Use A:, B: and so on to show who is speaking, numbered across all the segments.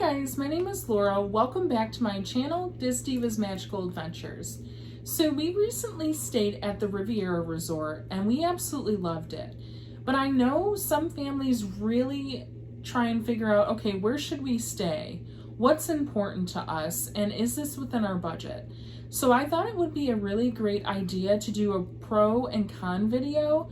A: guys, my name is Laura. Welcome back to my channel, Disdiva's Magical Adventures. So we recently stayed at the Riviera Resort and we absolutely loved it. But I know some families really try and figure out, okay, where should we stay? What's important to us? And is this within our budget? So I thought it would be a really great idea to do a pro and con video.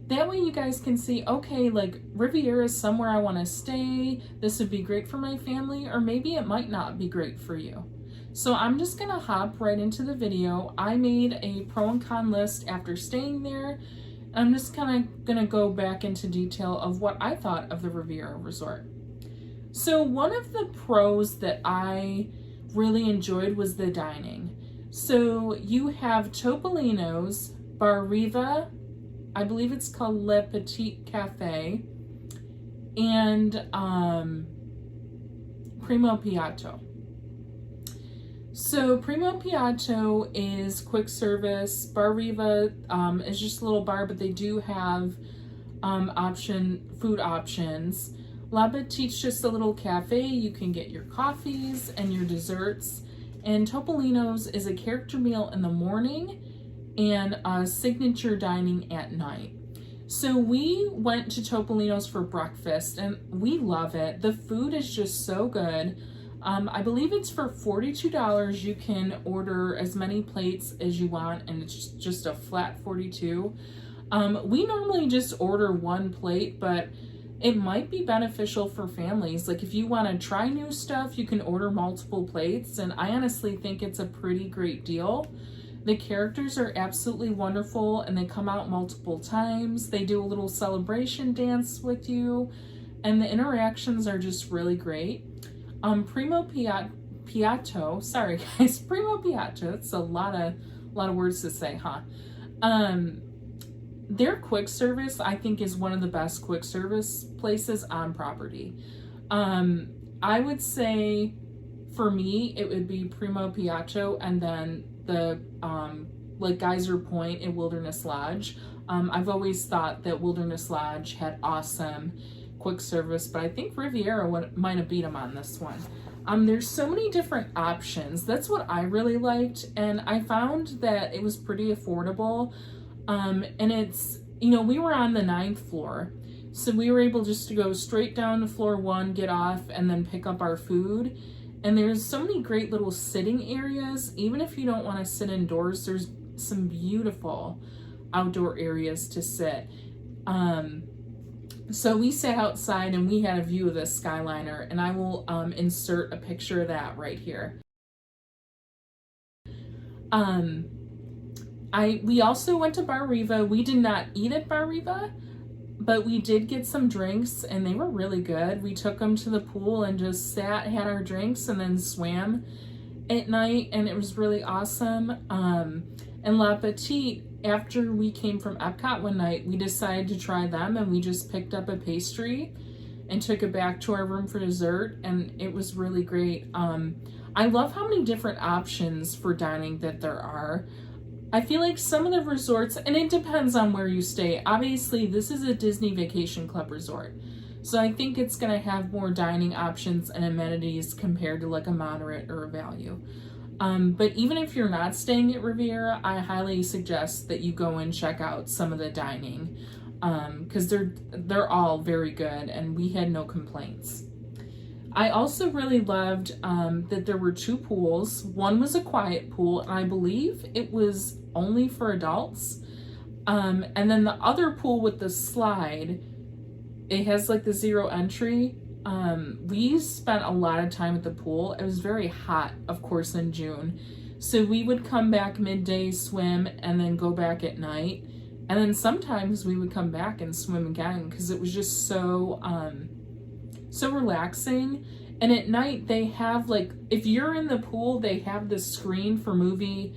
A: That way you guys can see, okay, like Riviera is somewhere I want to stay. This would be great for my family, or maybe it might not be great for you. So I'm just going to hop right into the video. I made a pro and con list after staying there. I'm just kind of going to go back into detail of what I thought of the Riviera Resort. So one of the pros that I really enjoyed was the dining. So you have Topolino's, Bar Riva, I believe it's called Le Petit Cafe, and Primo Piatto. So Primo Piatto is quick service. Bar Riva is just a little bar, but they do have food options. La Petite's just a little cafe. You can get your coffees and your desserts. And Topolino's is a character meal in the morning and signature dining at night. So we went to Topolino's for breakfast and we love it. The food is just so good. I believe it's for $42. You can order as many plates as you want and it's just a flat 42. We normally just order one plate, but it might be beneficial for families. Like if you want to try new stuff, you can order multiple plates, and I honestly think it's a pretty great deal. The characters are absolutely wonderful and they come out multiple times. They do a little celebration dance with you and the interactions are just really great. Primo Piatto, sorry guys, Primo Piatto, it's a lot of words to say, huh? Their quick service, I think, is one of the best quick service places on property. I would say for me, it would be Primo Piatto and then the like Geyser Point and Wilderness Lodge. I've always thought that Wilderness Lodge had awesome quick service, but I think Riviera might have beat them on this one. There's so many different options. That's what I really liked, and I found that it was pretty affordable. And it's, you know, we were on the 9th floor, so we were able just to go straight down to floor 1, get off, and then pick up our food. And there's so many great little sitting areas. Even if you don't want to sit indoors, there's some beautiful outdoor areas to sit. So we sat outside and we had a view of the Skyliner, and I will insert a picture of that right here. We also went to Bar Riva. We did not eat at Bar Riva, but we did get some drinks and they were really good. We took them to the pool and just sat, had our drinks, and then swam at night, and it was really awesome. And La Petite, after we came from Epcot one night, we decided to try them, and we just picked up a pastry and took it back to our room for dessert, and it was really great. I love how many different options for dining that there are. I feel like some of the resorts, and it depends on where you stay. Obviously, this is a Disney Vacation Club resort, so I think it's going to have more dining options and amenities compared to like a moderate or a value. But even if you're not staying at Riviera, I highly suggest that you go and check out some of the dining, because they're all very good, and we had no complaints. I also really loved that there were 2 pools. One was a quiet pool, and I believe it was only for adults. And then the other pool with the slide, it has like the 0 entry. We spent a lot of time at the pool. It was very hot, of course, in June. So we would come back midday, swim, and then go back at night. And then sometimes we would come back and swim again because it was just so relaxing. And at night they have, like, if you're in the pool, they have this screen for movie.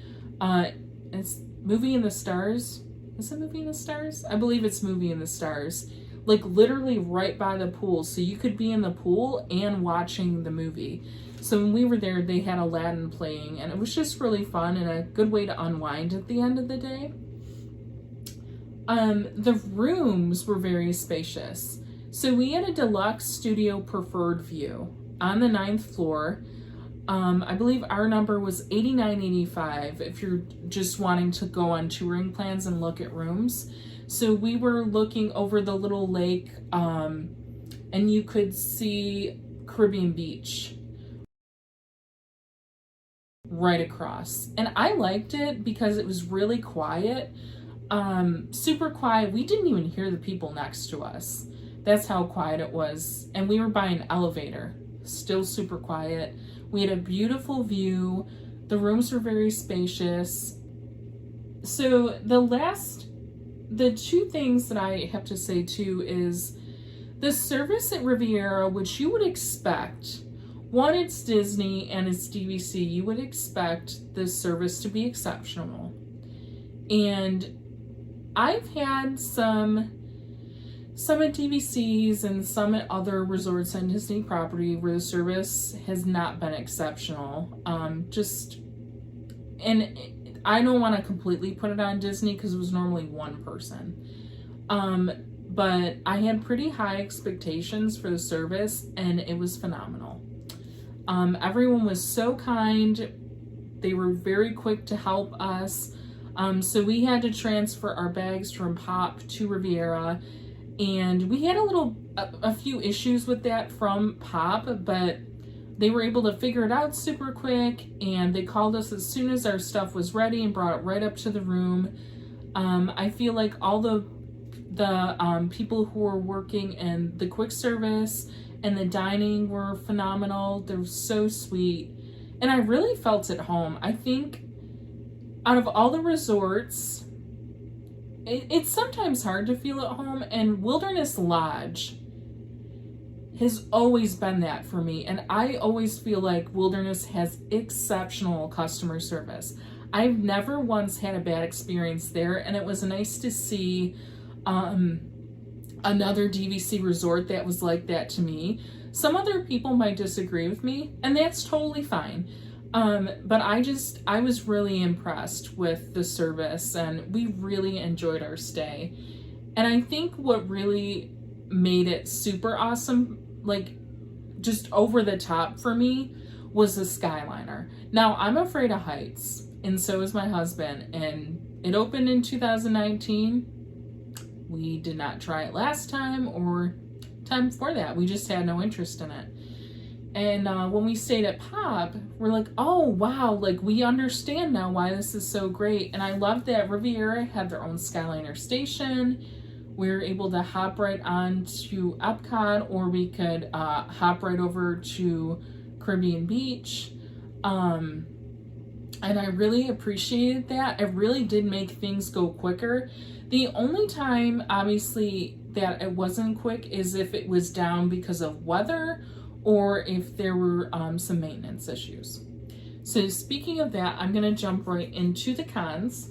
A: It's Movie in the Stars. Is it Movie in the Stars? I believe it's Movie in the Stars. Like literally right by the pool. So you could be in the pool and watching the movie. So when we were there, they had Aladdin playing, and it was just really fun and a good way to unwind at the end of the day. The rooms were very spacious. So we had a deluxe studio preferred view. on the 9th floor. I believe our number was 8985 if you're just wanting to go on touring plans and look at rooms. So we were looking over the little lake, and you could see Caribbean Beach right across. And I liked it because it was really quiet, super quiet. We didn't even hear the people next to us. That's how quiet it was. And we were by an elevator, still super quiet. We had a beautiful view. The rooms were very spacious. So the two things that I have to say too is the service at Riviera, which you would expect. One, it's Disney and it's DVC. You would expect the service to be exceptional. And I've had some at DVCs and some at other resorts on Disney property where the service has not been exceptional. And I don't want to completely put it on Disney because it was normally one person. But I had pretty high expectations for the service and it was phenomenal. Everyone was so kind. They were very quick to help us. So we had to transfer our bags from Pop to Riviera. And we had a few issues with that from Pop, but they were able to figure it out super quick, and they called us as soon as our stuff was ready and brought it right up to the room. I feel like all the people who were working in the quick service and the dining were phenomenal. They were so sweet, and I really felt at home. I think out of all the resorts, it's sometimes hard to feel at home, and Wilderness Lodge has always been that for me, and I always feel like Wilderness has exceptional customer service. I've never once had a bad experience there, and it was nice to see another DVC resort that was like that to me. Some other people might disagree with me, and that's totally fine. But I was really impressed with the service, and we really enjoyed our stay. And I think what really made it super awesome, like just over the top for me, was the Skyliner. Now, I'm afraid of heights, and so is my husband, and it opened in 2019. We did not try it last time or time before that. We just had no interest in it. And when we stayed at Pop, we're like, oh, wow, like we understand now why this is so great. And I love that Riviera had their own Skyliner station. We were able to hop right on to Epcot, or we could hop right over to Caribbean Beach. And I really appreciated that. It really did make things go quicker. The only time, obviously, that it wasn't quick is if it was down because of weather, or if there were some maintenance issues. So speaking of that, I'm gonna jump right into the cons.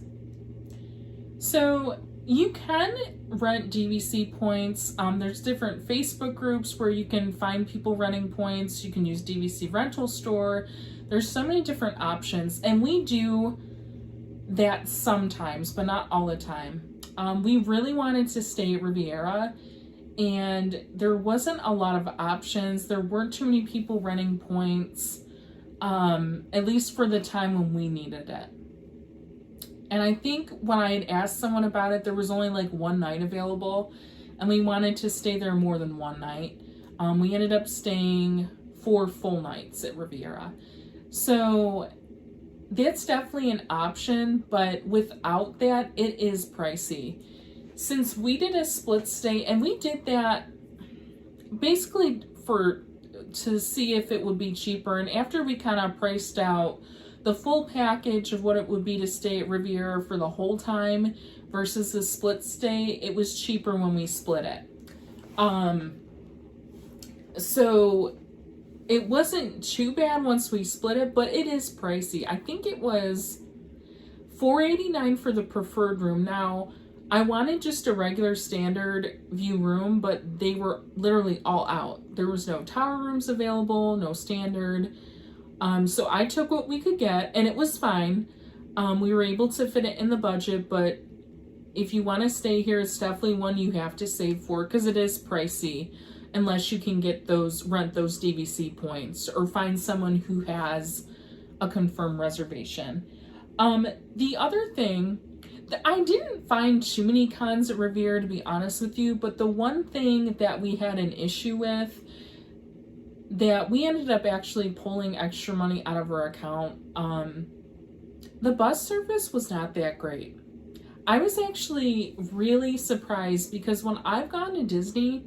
A: So you can rent DVC points. There's different Facebook groups where you can find people renting points. You can use DVC rental store. There's so many different options, and we do that sometimes, but not all the time. We really wanted to stay at Riviera, and there wasn't a lot of options. There weren't too many people renting points, at least for the time when we needed it. And I think when I had asked someone about it, there was only like one night available, and we wanted to stay there more than one night. We ended up staying 4 full nights at Riviera. So that's definitely an option, but without that, it is pricey. Since we did a split stay, and we did that basically to see if it would be cheaper, and after we kind of priced out the full package of what it would be to stay at Riviera for the whole time versus the split stay, it was cheaper when we split it. So it wasn't too bad once we split it, but it is pricey. I think it was $489 for the preferred room. Now, I wanted just a regular standard view room, but they were literally all out. There was no tower rooms available, no standard. So I took what we could get, and it was fine. We were able to fit it in the budget, but if you want to stay here, it's definitely one you have to save for because it is pricey. unless you can get rent those DVC points or find someone who has a confirmed reservation. The other thing, I didn't find too many cons at Riviera, to be honest with you, but the one thing that we had an issue with, that we ended up actually pulling extra money out of our account, the bus service was not that great. I was actually really surprised because when I've gone to Disney,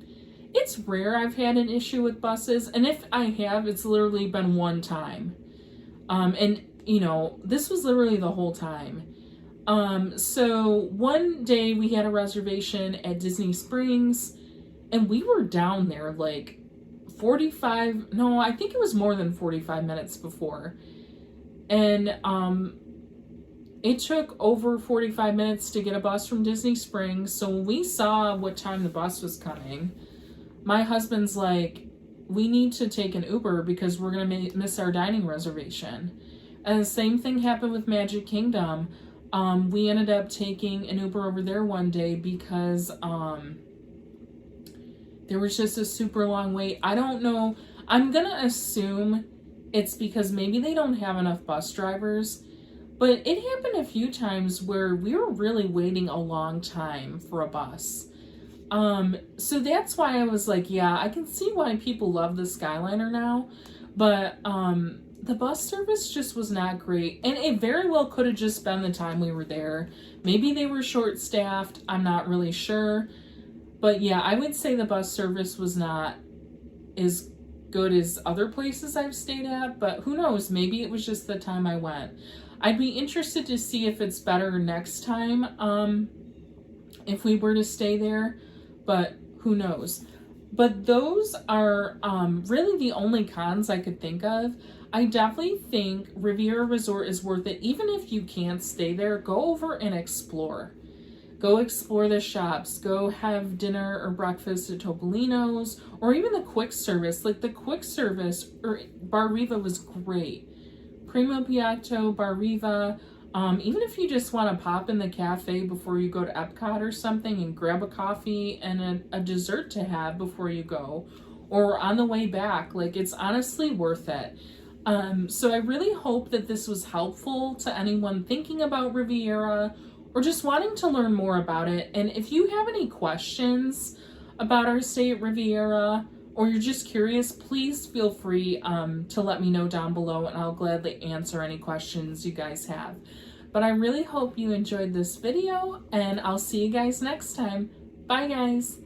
A: it's rare I've had an issue with buses, and if I have, it's literally been one time. And you know, this was literally the whole time. So one day we had a reservation at Disney Springs, and we were down there like 45, no, I think it was more than 45 minutes before. And it took over 45 minutes to get a bus from Disney Springs. So when we saw what time the bus was coming, my husband's like, we need to take an Uber because we're going to miss our dining reservation. And the same thing happened with Magic Kingdom. We ended up taking an Uber over there one day because there was just a super long wait. I don't know. I'm going to assume it's because maybe they don't have enough bus drivers. But it happened a few times where we were really waiting a long time for a bus. So that's why I was like, yeah, I can see why people love the Skyliner now. But the bus service just was not great. And it very well could have just been the time we were there. Maybe they were short-staffed. I'm not really sure. But yeah, I would say the bus service was not as good as other places I've stayed at. But who knows? Maybe it was just the time I went. I'd be interested to see if it's better next time, if we were to stay there, but who knows. But those are really the only cons I could think of. I definitely think Riviera Resort is worth it. Even if you can't stay there, go over and explore. Go explore the shops. Go have dinner or breakfast at Topolino's, or even the quick service. Like the quick service or Bar Riva was great. Primo Piatto, Bar Riva, even if you just want to pop in the cafe before you go to Epcot or something and grab a coffee and a dessert to have before you go, or on the way back, like it's honestly worth it. So I really hope that this was helpful to anyone thinking about Riviera or just wanting to learn more about it. And if you have any questions about our stay at Riviera, or you're just curious, please feel free to let me know down below, and I'll gladly answer any questions you guys have. But I really hope you enjoyed this video, and I'll see you guys next time. Bye, guys.